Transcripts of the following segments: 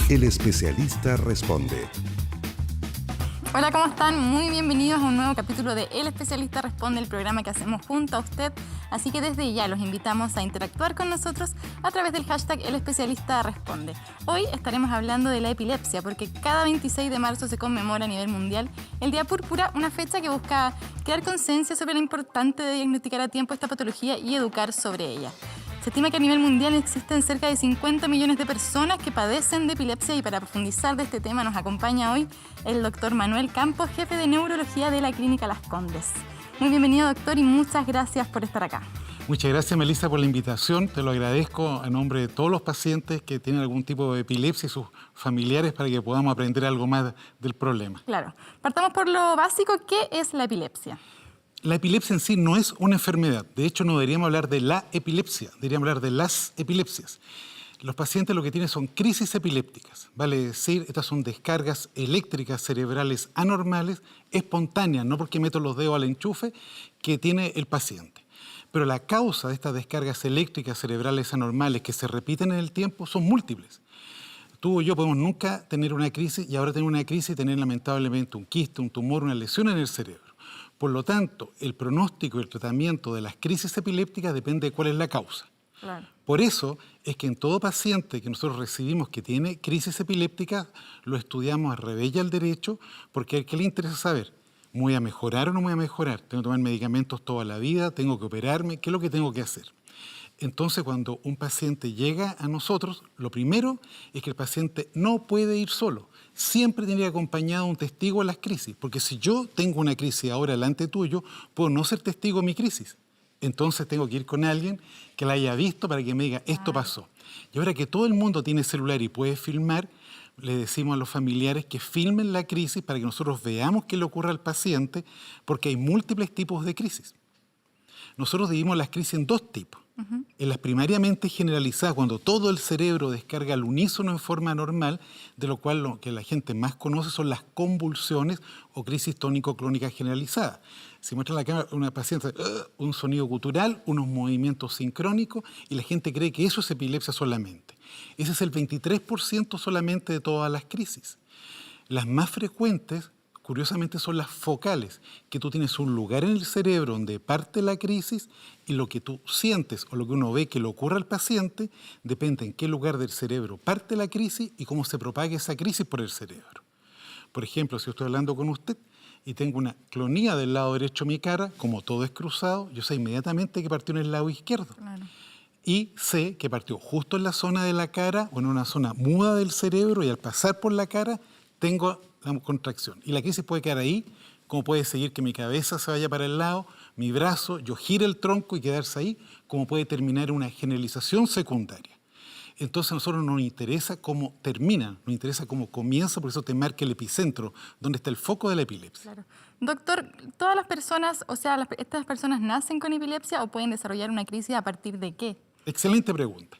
El especialista responde. Hola, ¿cómo están? Muy bienvenidos a un nuevo capítulo de El Especialista Responde, el programa que hacemos junto a usted. Así que desde ya los invitamos a interactuar con nosotros a través del hashtag El Especialista Responde. Hoy estaremos hablando de la epilepsia, porque cada 26 de marzo se conmemora a nivel mundial el Día Púrpura, una fecha que busca crear conciencia sobre lo importante de diagnosticar a tiempo esta patología y educar sobre ella. Se estima que a nivel mundial existen cerca de 50 millones de personas que padecen de epilepsia, y para profundizar de este tema nos acompaña hoy el doctor Manuel Campos, jefe de neurología de la Clínica Las Condes. Muy bienvenido, doctor, y muchas gracias por estar acá. Muchas gracias, Melissa, por la invitación. Te lo agradezco a nombre de todos los pacientes que tienen algún tipo de epilepsia y sus familiares para que podamos aprender algo más del problema. Claro. Partamos por lo básico. ¿Qué es la epilepsia? La epilepsia en sí no es una enfermedad. De hecho, no deberíamos hablar de la epilepsia, deberíamos hablar de las epilepsias. Los pacientes lo que tienen son crisis epilépticas, vale decir, estas son descargas eléctricas cerebrales anormales, espontáneas, no porque meto los dedos al enchufe, que tiene el paciente. Pero la causa de estas descargas eléctricas cerebrales anormales que se repiten en el tiempo son múltiples. Tú o yo podemos nunca tener una crisis y ahora tener una crisis y tener lamentablemente un quiste, un tumor, una lesión en el cerebro. Por lo tanto, el pronóstico y el tratamiento de las crisis epilépticas depende de cuál es la causa. Claro. Por eso es que en todo paciente que nosotros recibimos que tiene crisis epiléptica, lo estudiamos a revés y al derecho, porque a qué le interesa saber, ¿me voy a mejorar o no me voy a mejorar? ¿Tengo que tomar medicamentos toda la vida? ¿Tengo que operarme? ¿Qué es lo que tengo que hacer? Entonces, cuando un paciente llega a nosotros, lo primero es que el paciente no puede ir solo. Siempre tiene que ir acompañado de un testigo en las crisis, porque si yo tengo una crisis ahora delante tuyo, puedo no ser testigo de mi crisis. Entonces tengo que ir con alguien que la haya visto para que me diga, esto pasó. Y ahora que todo el mundo tiene celular y puede filmar, le decimos a los familiares que filmen la crisis para que nosotros veamos qué le ocurre al paciente, porque hay múltiples tipos de crisis. Nosotros dividimos las crisis en dos tipos. En las primariamente generalizadas, cuando todo el cerebro descarga al unísono en forma normal, de lo cual lo que la gente más conoce son las convulsiones o crisis tónico-clónica generalizada. Si muestra en la cámara una paciente, un sonido gutural, unos movimientos sincrónicos, y la gente cree que eso es epilepsia solamente. Ese es el 23% solamente de todas las crisis. Las más frecuentes, curiosamente, son las focales, que tú tienes un lugar en el cerebro donde parte la crisis y lo que tú sientes o lo que uno ve que le ocurre al paciente depende en qué lugar del cerebro parte la crisis y cómo se propaga esa crisis por el cerebro. Por ejemplo, si yo estoy hablando con usted y tengo una clonía del lado derecho de mi cara, como todo es cruzado, yo sé inmediatamente que partió en el lado izquierdo. Claro. Y sé que partió justo en la zona de la cara o en una zona muda del cerebro y al pasar por la cara tengo la contracción. Y la crisis puede quedar ahí, como puede seguir que mi cabeza se vaya para el lado, mi brazo, yo gire el tronco y quedarse ahí, como puede terminar una generalización secundaria. Entonces a nosotros no nos interesa cómo termina, nos interesa cómo comienza, por eso te marca el epicentro, donde está el foco de la epilepsia. Claro. Doctor, ¿todas las personas, estas personas nacen con epilepsia o pueden desarrollar una crisis a partir de qué? Excelente pregunta.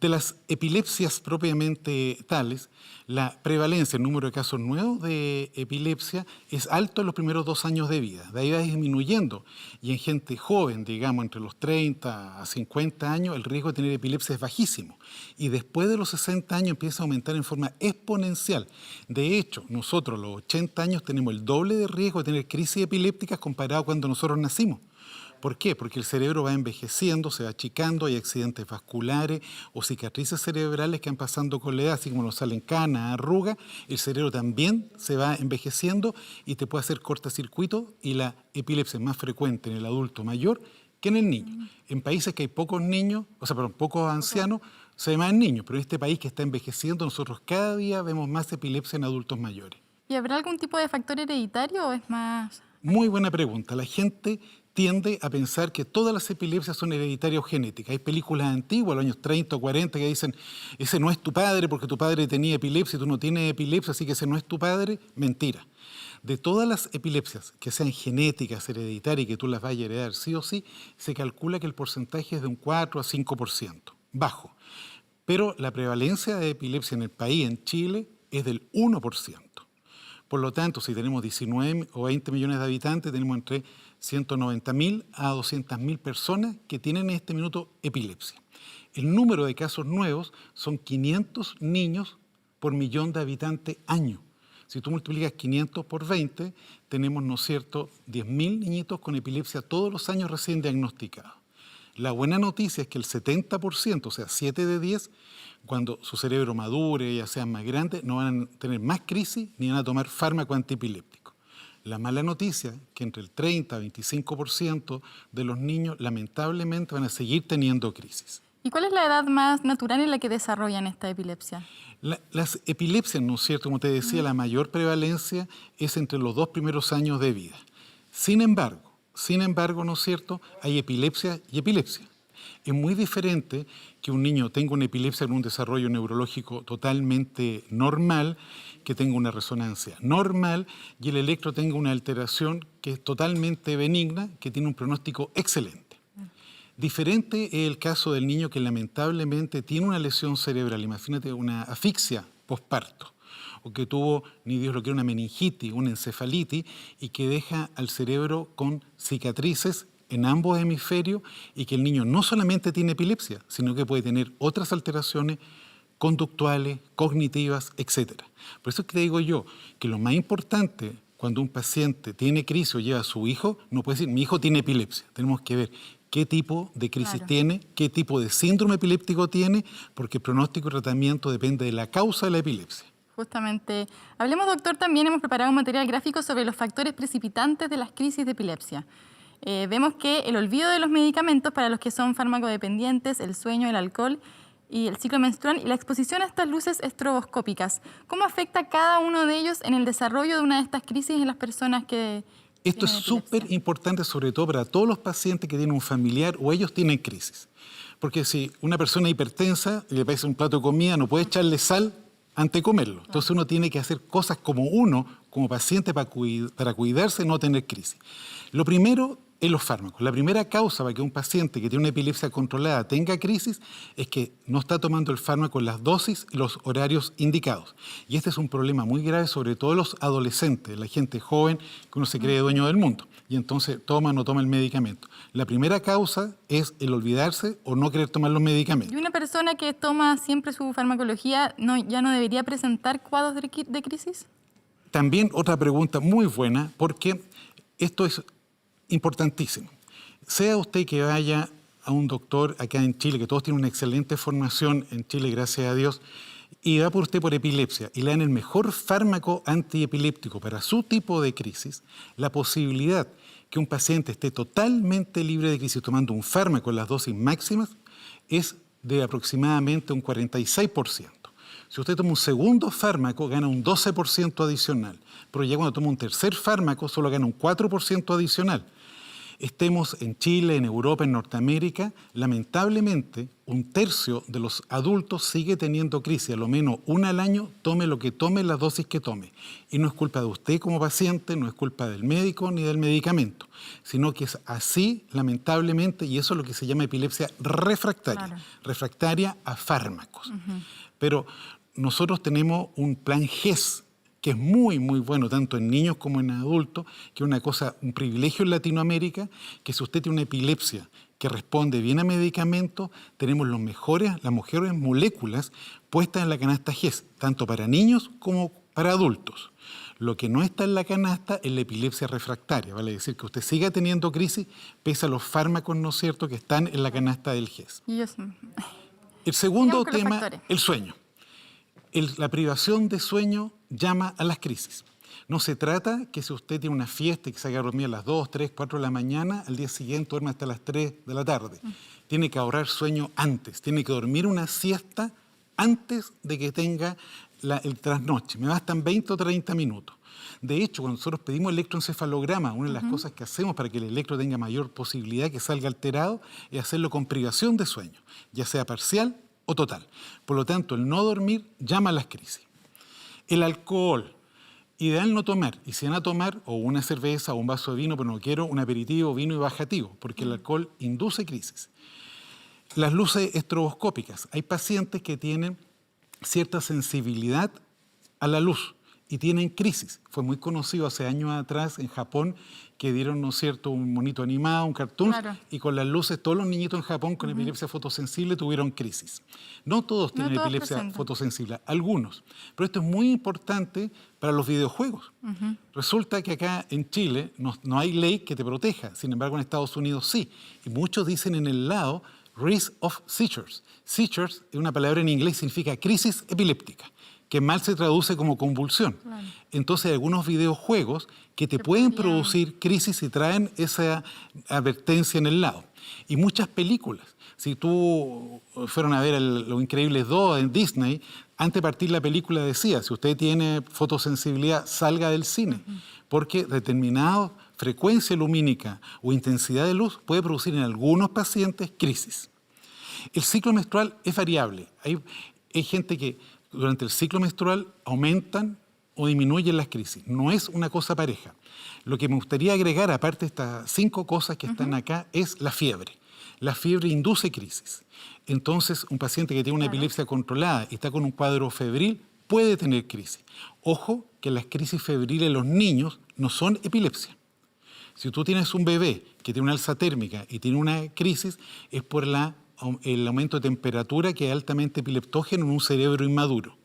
De las epilepsias propiamente tales, la prevalencia, el número de casos nuevos de epilepsia es alto en los primeros 2 años de vida. De ahí va disminuyendo. Y en gente joven, digamos, entre los 30 a 50 años, el riesgo de tener epilepsia es bajísimo. Y después de los 60 años empieza a aumentar en forma exponencial. De hecho, nosotros a los 80 años tenemos el doble de riesgo de tener crisis epilépticas comparado a cuando nosotros nacimos. ¿Por qué? Porque el cerebro va envejeciendo, se va achicando, hay accidentes vasculares o cicatrices cerebrales que van pasando con la edad, así como nos salen canas, arrugas, el cerebro también se va envejeciendo y te puede hacer cortocircuito, y la epilepsia es más frecuente en el adulto mayor que en el niño. En países que hay pocos niños, pocos ancianos, se ve más en niños, pero en este país que está envejeciendo, nosotros cada día vemos más epilepsia en adultos mayores. ¿Y habrá algún tipo de factor hereditario o es más...? Muy buena pregunta. La gente tiende a pensar que todas las epilepsias son hereditarias o genéticas. Hay películas antiguas, los años 30 o 40, que dicen, ese no es tu padre porque tu padre tenía epilepsia y tú no tienes epilepsia, así que ese no es tu padre. Mentira. De todas las epilepsias que sean genéticas, hereditarias y que tú las vayas a heredar sí o sí, se calcula que el porcentaje es de un 4 a 5%, bajo. Pero la prevalencia de epilepsia en el país, en Chile, es del 1%. Por lo tanto, si tenemos 19 o 20 millones de habitantes, tenemos entre 190.000 a 200.000 personas que tienen en este minuto epilepsia. El número de casos nuevos son 500 niños por millón de habitantes año. Si tú multiplicas 500 por 20, tenemos, ¿no es cierto?, 10.000 niñitos con epilepsia todos los años recién diagnosticados. La buena noticia es que el 70%, o sea, 7 de 10, cuando su cerebro madure, ya sean más grandes, no van a tener más crisis ni van a tomar fármaco antiepiléptico. La mala noticia es que entre el 30 y 25% de los niños lamentablemente van a seguir teniendo crisis. ¿Y cuál es la edad más natural en la que desarrollan esta epilepsia? Las epilepsias, ¿no es cierto? Como te decía, la mayor prevalencia es entre los 2 primeros años de vida. Sin embargo, ¿no es cierto?, hay epilepsia y epilepsia. Es muy diferente que un niño tenga una epilepsia con un desarrollo neurológico totalmente normal, que tenga una resonancia normal y el electro tenga una alteración que es totalmente benigna, que tiene un pronóstico excelente. Diferente es el caso del niño que lamentablemente tiene una lesión cerebral, imagínate una asfixia posparto, o que tuvo, ni Dios lo quiere, una meningitis, una encefalitis, y que deja al cerebro con cicatrices en ambos hemisferios, y que el niño no solamente tiene epilepsia, sino que puede tener otras alteraciones conductuales, cognitivas, etc. Por eso es que te digo yo que lo más importante cuando un paciente tiene crisis o lleva a su hijo, no puede decir, mi hijo tiene epilepsia. Tenemos que ver qué tipo de crisis tiene, qué tipo de síndrome epiléptico tiene, porque el pronóstico y tratamiento depende de la causa de la epilepsia. Justamente. Hablemos, doctor, también hemos preparado un material gráfico sobre los factores precipitantes de las crisis de epilepsia. Vemos que el olvido de los medicamentos para los que son farmacodependientes, el sueño, el alcohol y el ciclo menstrual y la exposición a estas luces estroboscópicas. ¿Cómo afecta cada uno de ellos en el desarrollo de una de estas crisis en las personas que Esto es súper importante, sobre todo para todos los pacientes que tienen un familiar o ellos tienen crisis. Porque si una persona hipertensa le parece un plato de comida, no puede echarle sal antes de comerlo. Entonces uno tiene que hacer cosas como paciente para cuidarse y no tener crisis. Lo primero es los fármacos. La primera causa para que un paciente que tiene una epilepsia controlada tenga crisis es que no está tomando el fármaco en las dosis y los horarios indicados. Y este es un problema muy grave, sobre todo los adolescentes, la gente joven que uno se cree dueño del mundo. Y entonces toma o no toma el medicamento. La primera causa es el olvidarse o no querer tomar los medicamentos. ¿Y una persona que toma siempre su farmacología ya no debería presentar cuadros de crisis? También otra pregunta muy buena, porque esto es importantísimo. Sea usted que vaya a un doctor acá en Chile, que todos tienen una excelente formación en Chile, gracias a Dios, y va por usted por epilepsia y le dan el mejor fármaco antiepiléptico para su tipo de crisis, la posibilidad que un paciente esté totalmente libre de crisis tomando un fármaco en las dosis máximas es de aproximadamente un 46%. Si usted toma un segundo fármaco, gana un 12% adicional, pero ya cuando toma un tercer fármaco, solo gana un 4% adicional. Estemos en Chile, en Europa, en Norteamérica, lamentablemente un tercio de los adultos sigue teniendo crisis, a lo menos una al año, tome lo que tome, las dosis que tome. Y no es culpa de usted como paciente, no es culpa del médico ni del medicamento, sino que es así, lamentablemente, y eso es lo que se llama epilepsia refractaria, refractaria a fármacos. Pero nosotros tenemos un plan GES, que es muy, muy bueno, tanto en niños como en adultos, que es un privilegio en Latinoamérica, que si usted tiene una epilepsia que responde bien a medicamentos, tenemos las mejores moléculas puestas en la canasta GES, tanto para niños como para adultos. Lo que no está en la canasta es la epilepsia refractaria, vale decir que usted siga teniendo crisis pese a los fármacos, ¿no es cierto?, que están en la canasta del GES. El segundo tema, el sueño. La privación de sueño llama a las crisis. No se trata que si usted tiene una fiesta y que se haga dormir a las 2, 3, 4 de la mañana, al día siguiente duerme hasta las 3 de la tarde. Tiene que ahorrar sueño antes, tiene que dormir una siesta antes de que tenga el trasnoche. Me bastan 20 o 30 minutos. De hecho, cuando nosotros pedimos electroencefalograma, una de las cosas que hacemos para que el electro tenga mayor posibilidad que salga alterado es hacerlo con privación de sueño, ya sea parcial o total. Por lo tanto, el no dormir llama a las crisis. El alcohol, ideal no tomar. Y si van a tomar o una cerveza o un vaso de vino, pero no quiero un aperitivo, vino y bajativo, porque el alcohol induce crisis. Las luces estroboscópicas. Hay pacientes que tienen cierta sensibilidad a la luz y tienen crisis. Fue muy conocido hace años atrás en Japón que dieron, ¿no es cierto?, un monito animado, un cartoon, Claro. y con las luces todos los niñitos en Japón con epilepsia fotosensible tuvieron crisis. No todos tienen todos epilepsia presentan. fotosensible, algunos. Pero esto es muy importante para los videojuegos. Resulta que acá en Chile no hay ley que te proteja, sin embargo en Estados Unidos sí. Y muchos dicen en el lado risk of seizures. Seizures es una palabra en inglés, significa crisis epiléptica, que mal se traduce como convulsión. Claro. Entonces hay algunos videojuegos que te pueden producir crisis y traen esa advertencia en el lado. Y muchas películas. Si tú fueron a ver Los Increíbles 2 en Disney, antes de partir la película decía, si usted tiene fotosensibilidad, salga del cine, porque determinada frecuencia lumínica o intensidad de luz puede producir en algunos pacientes crisis. El ciclo menstrual es variable. Hay gente que durante el ciclo menstrual aumentan o disminuyen las crisis. No es una cosa pareja. Lo que me gustaría agregar, aparte de estas 5 cosas que están acá, es la fiebre. La fiebre induce crisis. Entonces, un paciente que tiene una epilepsia controlada y está con un cuadro febril puede tener crisis. Ojo que las crisis febriles en los niños no son epilepsia. Si tú tienes un bebé que tiene una alza térmica y tiene una crisis, es por el aumento de temperatura que es altamente epileptógeno en un cerebro inmaduro.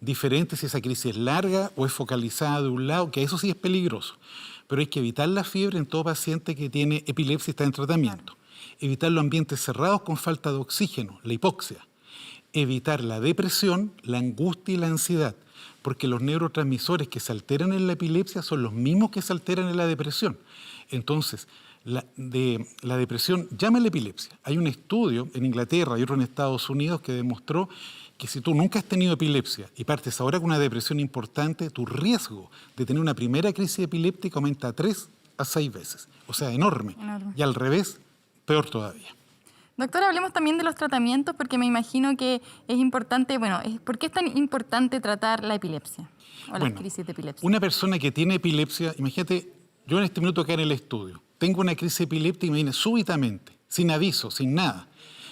Diferente si esa crisis es larga o es focalizada de un lado, que eso sí es peligroso. Pero hay que evitar la fiebre en todo paciente que tiene epilepsia y está en tratamiento. Evitar los ambientes cerrados con falta de oxígeno, la hipoxia. Evitar la depresión, la angustia y la ansiedad, porque los neurotransmisores que se alteran en la epilepsia son los mismos que se alteran en la depresión. Entonces, la depresión llama a la epilepsia. Hay un estudio en Inglaterra y otro en Estados Unidos que demostró que si tú nunca has tenido epilepsia y partes ahora con una depresión importante, tu riesgo de tener una primera crisis epiléptica aumenta 3 a 6 veces. O sea, enorme. Enorme. Y al revés, peor todavía. Doctora, hablemos también de los tratamientos, porque me imagino que es importante, ¿por qué es tan importante tratar la epilepsia o las crisis de epilepsia? Una persona que tiene epilepsia, imagínate, yo en este minuto acá en el estudio, tengo una crisis epiléptica y me viene súbitamente, sin aviso, sin nada.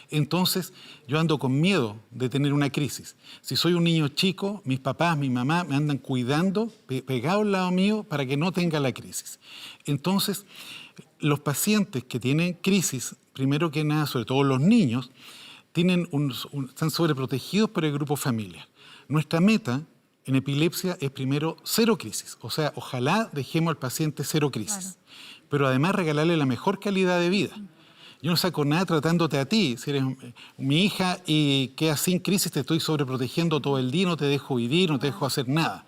Entonces, yo ando con miedo de tener una crisis. Si soy un niño chico, mis papás, mi mamá me andan cuidando, pegados al lado mío, para que no tenga la crisis. Entonces, los pacientes que tienen crisis, primero que nada, sobre todo los niños, están sobreprotegidos por el grupo familiar. Nuestra meta en epilepsia es primero 0 crisis. O sea, ojalá dejemos al paciente 0 crisis. Claro. Pero además regalarle la mejor calidad de vida. Yo no saco nada tratándote a ti. Si eres mi hija y quedas sin crisis, te estoy sobreprotegiendo todo el día, no te dejo vivir, no te dejo hacer nada.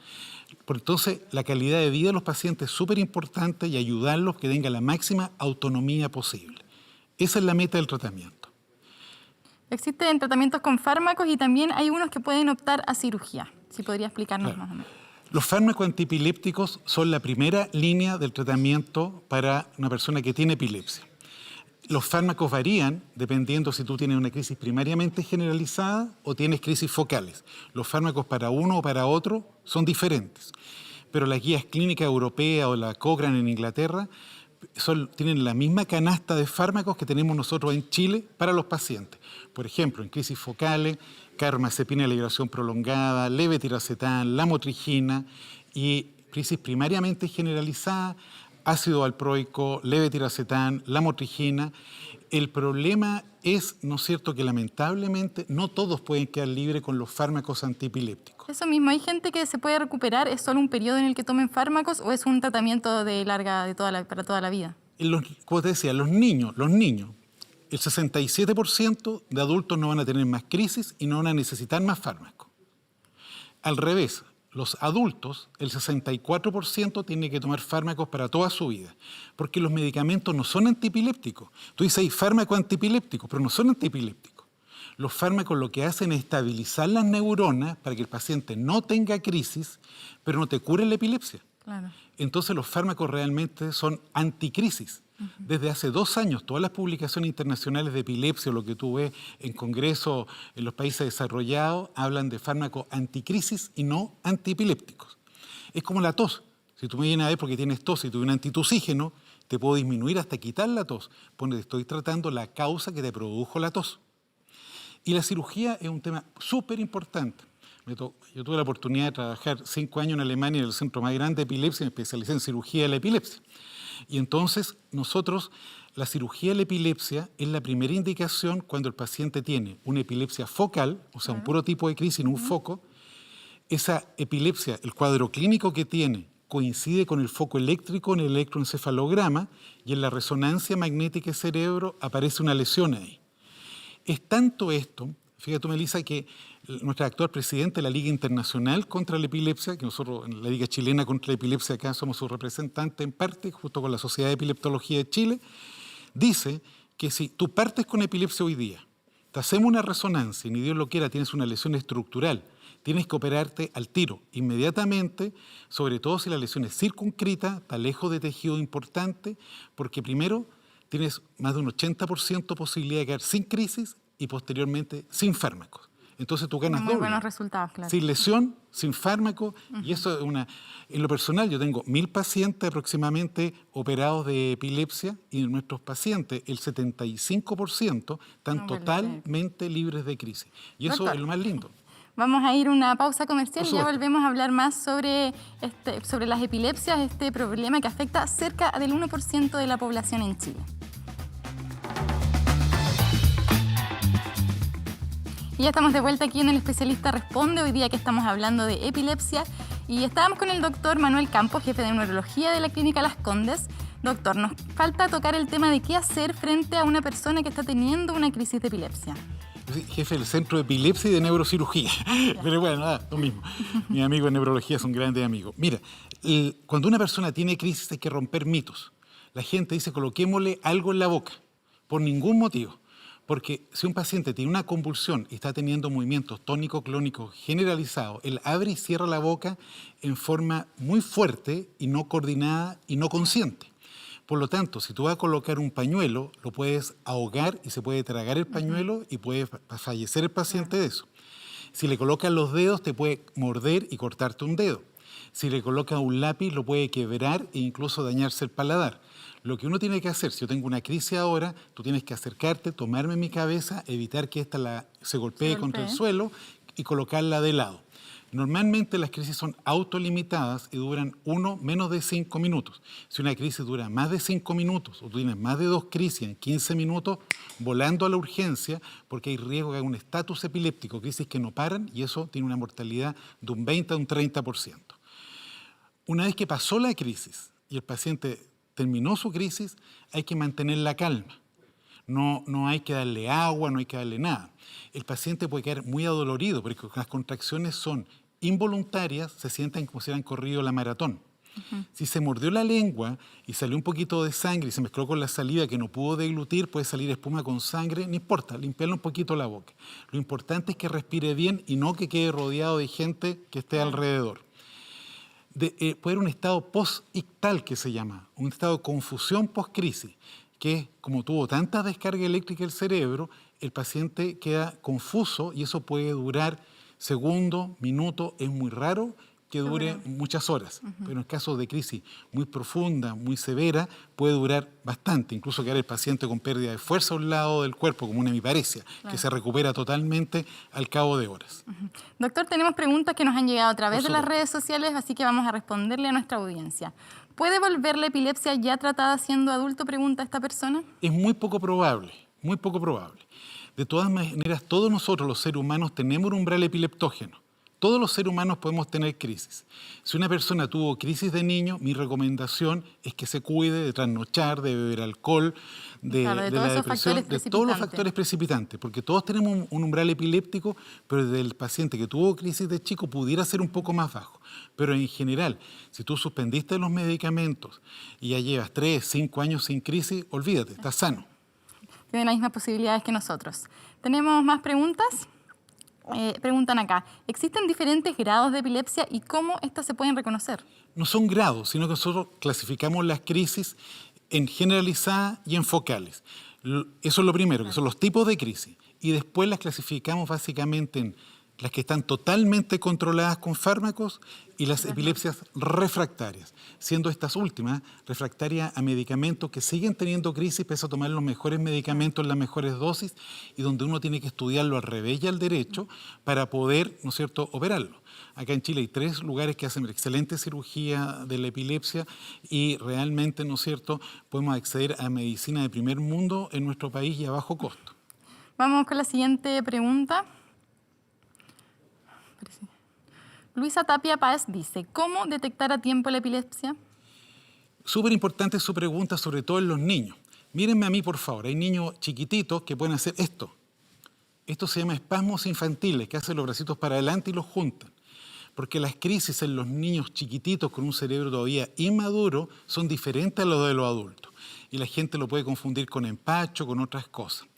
Por entonces, la calidad de vida de los pacientes es súper importante y ayudarlos a que tengan la máxima autonomía posible. Esa es la meta del tratamiento. Existen tratamientos con fármacos y también hay unos que pueden optar a cirugía. Si podría explicarnos más o menos. Los fármacos antiepilépticos son la primera línea del tratamiento para una persona que tiene epilepsia. Los fármacos varían dependiendo si tú tienes una crisis primariamente generalizada o tienes crisis focales. Los fármacos para uno o para otro son diferentes. Pero las guías clínicas europeas o la Cochrane en Inglaterra tienen la misma canasta de fármacos que tenemos nosotros en Chile para los pacientes. Por ejemplo, en crisis focales, carbamazepina de liberación prolongada, levetiracetam, lamotrigina, y crisis primariamente generalizada, ácido valproico, levetiracetam, lamotrigina. El problema es, ¿no es cierto?, que lamentablemente no todos pueden quedar libres con los fármacos antiepilépticos. Eso mismo, ¿hay gente que se puede recuperar? ¿Es solo un periodo en el que tomen fármacos o es un tratamiento para toda la vida? Como te decía, los niños, el 67% de adultos no van a tener más crisis y no van a necesitar más fármacos. Al revés, los adultos, el 64% tiene que tomar fármacos para toda su vida, porque los medicamentos no son antiepilépticos. Tú dices, hay fármacos antiepilépticos, pero no son antiepilépticos. Los fármacos lo que hacen es estabilizar las neuronas para que el paciente no tenga crisis, pero no te curen la epilepsia. Claro. Entonces los fármacos realmente son anticrisis. Desde hace 2 años, todas las publicaciones internacionales de epilepsia, o lo que tú ves en congresos en los países desarrollados, hablan de fármacos anticrisis y no antiepilépticos. Es como la tos. Si tú me vienes a ver porque tienes tos y tú un antitusígeno, te puedo disminuir hasta quitar la tos, porque te estoy tratando la causa que te produjo la tos. Y la cirugía es un tema súper importante. Yo tuve la oportunidad de trabajar 5 años en Alemania en el centro más grande de epilepsia, me especialicé en cirugía de la epilepsia. Y entonces nosotros, la cirugía de la epilepsia es la primera indicación cuando el paciente tiene una epilepsia focal, o sea, un puro tipo de crisis en un foco. Esa epilepsia, el cuadro clínico que tiene, coincide con el foco eléctrico en el electroencefalograma y en la resonancia magnética de cerebro aparece una lesión ahí. Es tanto esto, fíjate tú, Melissa, que nuestro actual presidente de la Liga Internacional contra la Epilepsia, que nosotros en la Liga Chilena contra la Epilepsia acá somos su representante en parte, justo con la Sociedad de Epileptología de Chile, dice que si tú partes con epilepsia hoy día, te hacemos una resonancia y ni Dios lo quiera, tienes una lesión estructural, tienes que operarte al tiro, inmediatamente, sobre todo si la lesión es circunscrita, está lejos de tejido importante, porque primero tienes más de un 80% posibilidad de quedar sin crisis y posteriormente sin fármacos. Entonces tú ganas muy doble. buenos resultados, claro. Sin lesión, sin fármaco, y eso es una... En lo personal, yo tengo 1000 pacientes aproximadamente operados de epilepsia y de nuestros pacientes, el 75% están totalmente libres de crisis. Y eso Doctor, es lo más lindo. Vamos a ir a una pausa comercial y ya supuesto. volvemos a hablar más sobre las epilepsias, este problema que afecta cerca del 1% de la población en Chile. Y ya estamos de vuelta aquí en El Especialista Responde, hoy día que estamos hablando de epilepsia. Y estábamos con el doctor Manuel Campos, jefe de neurología de la Clínica Las Condes. Doctor, nos falta tocar el tema de qué hacer frente a una persona que está teniendo una crisis de epilepsia. Sí, jefe del Centro de Epilepsia y de Neurocirugía. Pero bueno, lo mismo. Mis amigos en neurología son grandes amigos. Mira, cuando una persona tiene crisis hay que romper mitos. La gente dice, coloquémosle algo en la boca, por ningún motivo. Porque si un paciente tiene una convulsión y está teniendo movimientos tónico-clónicos generalizados, él abre y cierra la boca en forma muy fuerte y no coordinada y no consciente. Por lo tanto, si tú vas a colocar un pañuelo, lo puedes ahogar y se puede tragar el pañuelo y puede fallecer el paciente de eso. Si le colocas los dedos, te puede morder y cortarte un dedo. Si le colocas un lápiz, lo puede quebrar e incluso dañarse el paladar. Lo que uno tiene que hacer, si yo tengo una crisis ahora, tú tienes que acercarte, tomarme mi cabeza, evitar que esta se golpee contra el suelo y colocarla de lado. Normalmente las crisis son autolimitadas y duran menos de 5 minutos. Si una crisis dura más de 5 minutos o tú tienes más de 2 crisis en 15 minutos, volando a la urgencia porque hay riesgo de que haya un estatus epiléptico, crisis que no paran y eso tiene una mortalidad de un 20 a un 30%. Una vez que pasó la crisis y el paciente terminó su crisis, hay que mantener la calma. No hay que darle agua, no hay que darle nada. El paciente puede quedar muy adolorido porque las contracciones son involuntarias, se sienten como si hubieran corrido la maratón. Si se mordió la lengua y salió un poquito de sangre y se mezcló con la saliva que no pudo deglutir, puede salir espuma con sangre, no importa, limpiarle un poquito la boca. Lo importante es que respire bien y no que quede rodeado de gente que esté alrededor. Puede haber un estado post-ictal que se llama, un estado de confusión post-crisis, que como tuvo tanta descarga eléctrica el cerebro, el paciente queda confuso y eso puede durar segundos, minutos, es muy raro que dure muchas horas, pero en casos de crisis muy profunda, muy severa, puede durar bastante, incluso quedar el paciente con pérdida de fuerza a un lado del cuerpo, como una hemiparesia, que se recupera totalmente al cabo de horas. Doctor, tenemos preguntas que nos han llegado a través de las redes sociales, así que vamos a responderle a nuestra audiencia. ¿Puede volver la epilepsia ya tratada siendo adulto? Pregunta esta persona. Es muy poco probable, muy poco probable. De todas maneras, todos nosotros los seres humanos tenemos un umbral epileptógeno. Todos los seres humanos podemos tener crisis. Si una persona tuvo crisis de niño, mi recomendación es que se cuide de trasnochar, de beber alcohol, de la depresión, de todos los factores precipitantes, porque todos tenemos un umbral epiléptico, pero del paciente que tuvo crisis de chico pudiera ser un poco más bajo. Pero en general, si tú suspendiste los medicamentos y ya llevas 3, 5 años sin crisis, olvídate, estás sano. Tienen las mismas posibilidades que nosotros. ¿Tenemos más preguntas? Preguntan acá, ¿existen diferentes grados de epilepsia y cómo estas se pueden reconocer? No son grados, sino que nosotros clasificamos las crisis en generalizadas y en focales. Eso es lo primero, que son los tipos de crisis. Y después las clasificamos básicamente en las que están totalmente controladas con fármacos y las epilepsias refractarias, siendo estas últimas refractarias a medicamentos que siguen teniendo crisis pese a tomar los mejores medicamentos en las mejores dosis y donde uno tiene que estudiarlo al revés y al derecho para poder, ¿no es cierto?, operarlo. Acá en Chile hay 3 lugares que hacen excelente cirugía de la epilepsia y realmente, ¿no es cierto?, podemos acceder a medicina de primer mundo en nuestro país y a bajo costo. Vamos con la siguiente pregunta. Luisa Tapia Páez dice, ¿cómo detectar a tiempo la epilepsia? Súper importante su pregunta, sobre todo en los niños. Mírenme a mí, por favor. Hay niños chiquititos que pueden hacer esto. Esto se llama espasmos infantiles, que hacen los bracitos para adelante y los juntan. Porque las crisis en los niños chiquititos con un cerebro todavía inmaduro son diferentes a los de los adultos. Y la gente lo puede confundir con empacho, con otras cosas.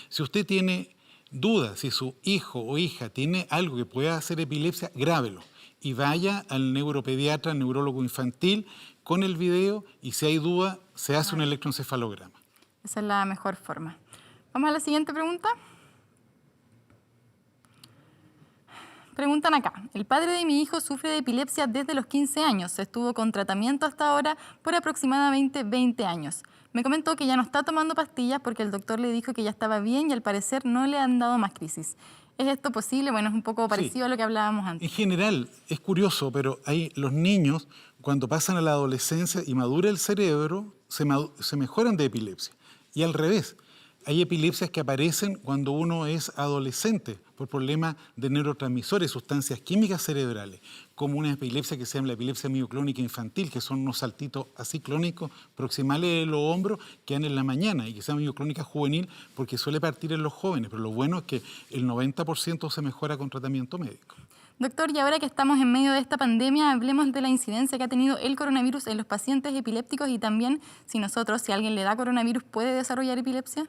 Si usted tiene dudas si su hijo o hija tiene algo que pueda hacer epilepsia, grábelo y vaya al neuropediatra, al neurólogo infantil con el video y si hay duda se hace un electroencefalograma. Esa es la mejor forma. Vamos a la siguiente pregunta. Preguntan acá, el padre de mi hijo sufre de epilepsia desde los 15 años, estuvo con tratamiento hasta ahora por aproximadamente 20 años. Me comentó que ya no está tomando pastillas porque el doctor le dijo que ya estaba bien y al parecer no le han dado más crisis. ¿Es esto posible? Bueno, es un poco parecido a lo que hablábamos antes. En general, es curioso, pero los niños, cuando pasan a la adolescencia y madura el cerebro, se mejoran de epilepsia. Y al revés, hay epilepsias que aparecen cuando uno es adolescente por problemas de neurotransmisores, sustancias químicas cerebrales, como una epilepsia que se llama la epilepsia mioclónica infantil, que son unos saltitos así clónicos proximales de los hombros que dan en la mañana y que se llama mioclónica juvenil porque suele partir en los jóvenes, pero lo bueno es que el 90% se mejora con tratamiento médico. Doctor, y ahora que estamos en medio de esta pandemia, hablemos de la incidencia que ha tenido el coronavirus en los pacientes epilépticos y también si alguien le da coronavirus, ¿puede desarrollar epilepsia?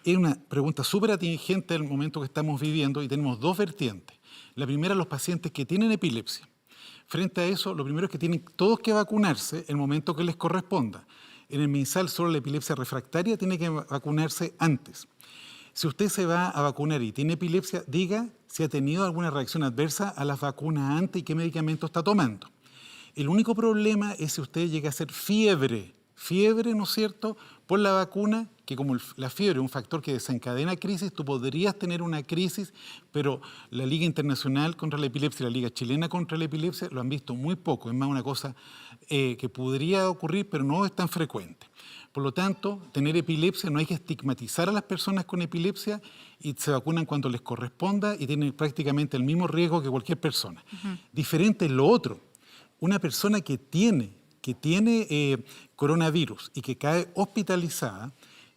Es una pregunta súper atingente al momento que estamos viviendo y tenemos 2 vertientes. La primera, los pacientes que tienen epilepsia. Frente a eso, lo primero es que tienen todos que vacunarse el momento que les corresponda. En el MinSal, solo la epilepsia refractaria tiene que vacunarse antes. Si usted se va a vacunar y tiene epilepsia, diga si ha tenido alguna reacción adversa a las vacunas antes y qué medicamento está tomando. El único problema es si usted llega a hacer fiebre, ¿no es cierto?, por la vacuna, que como la fiebre es un factor que desencadena crisis, tú podrías tener una crisis, pero la Liga Internacional contra la Epilepsia y la Liga Chilena contra la Epilepsia lo han visto muy poco. Es más una cosa que podría ocurrir, pero no es tan frecuente. Por lo tanto, tener epilepsia, no hay que estigmatizar a las personas con epilepsia y se vacunan cuando les corresponda y tienen prácticamente el mismo riesgo que cualquier persona. Diferente es lo otro. Una persona que tiene coronavirus y que cae hospitalizada,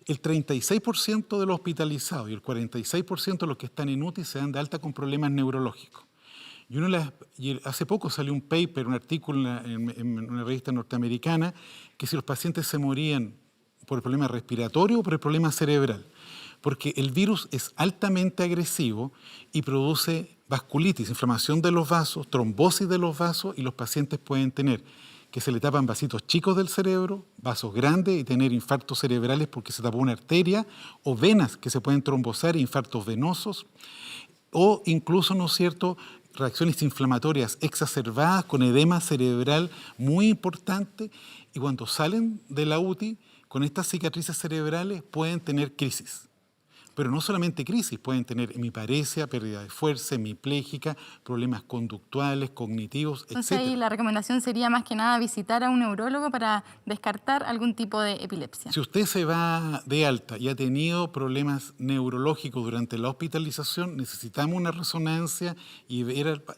el 36% de los hospitalizados y el 46% de los que están en UTI se dan de alta con problemas neurológicos. Y hace poco salió un paper, un artículo en una revista norteamericana, que si los pacientes se morían por el problema respiratorio o por el problema cerebral, porque el virus es altamente agresivo y produce vasculitis, inflamación de los vasos, trombosis de los vasos y los pacientes pueden tener que se le tapan vasitos chicos del cerebro, vasos grandes y tener infartos cerebrales porque se tapó una arteria, o venas que se pueden trombosar, infartos venosos, o incluso, ¿no es cierto?, reacciones inflamatorias exacerbadas con edema cerebral muy importante, y cuando salen de la UTI con estas cicatrices cerebrales pueden tener crisis. Pero no solamente crisis, pueden tener hemiparesia, pérdida de fuerza, hemipléjica, problemas conductuales, cognitivos, etc. Entonces ahí la recomendación sería más que nada visitar a un neurólogo para descartar algún tipo de epilepsia. Si usted se va de alta y ha tenido problemas neurológicos durante la hospitalización, necesitamos una resonancia y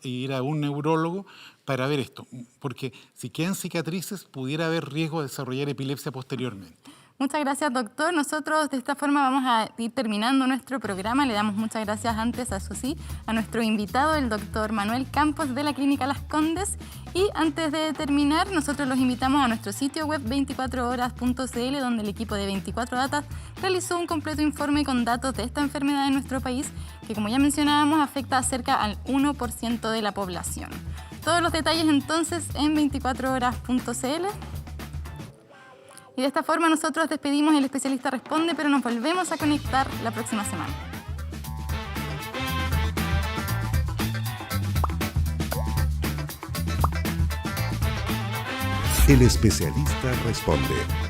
ir a un neurólogo para ver esto, porque si quedan cicatrices pudiera haber riesgo de desarrollar epilepsia posteriormente. Muchas gracias, doctor. Nosotros de esta forma vamos a ir terminando nuestro programa. Le damos muchas gracias antes, a nuestro invitado, el doctor Manuel Campos de la Clínica Las Condes. Y antes de terminar, nosotros los invitamos a nuestro sitio web 24horas.cl, donde el equipo de 24 Datas realizó un completo informe con datos de esta enfermedad en nuestro país, que como ya mencionábamos, afecta a cerca al 1% de la población. Todos los detalles entonces en 24horas.cl. Y de esta forma nosotros despedimos El Especialista Responde, pero nos volvemos a conectar la próxima semana. El especialista responde.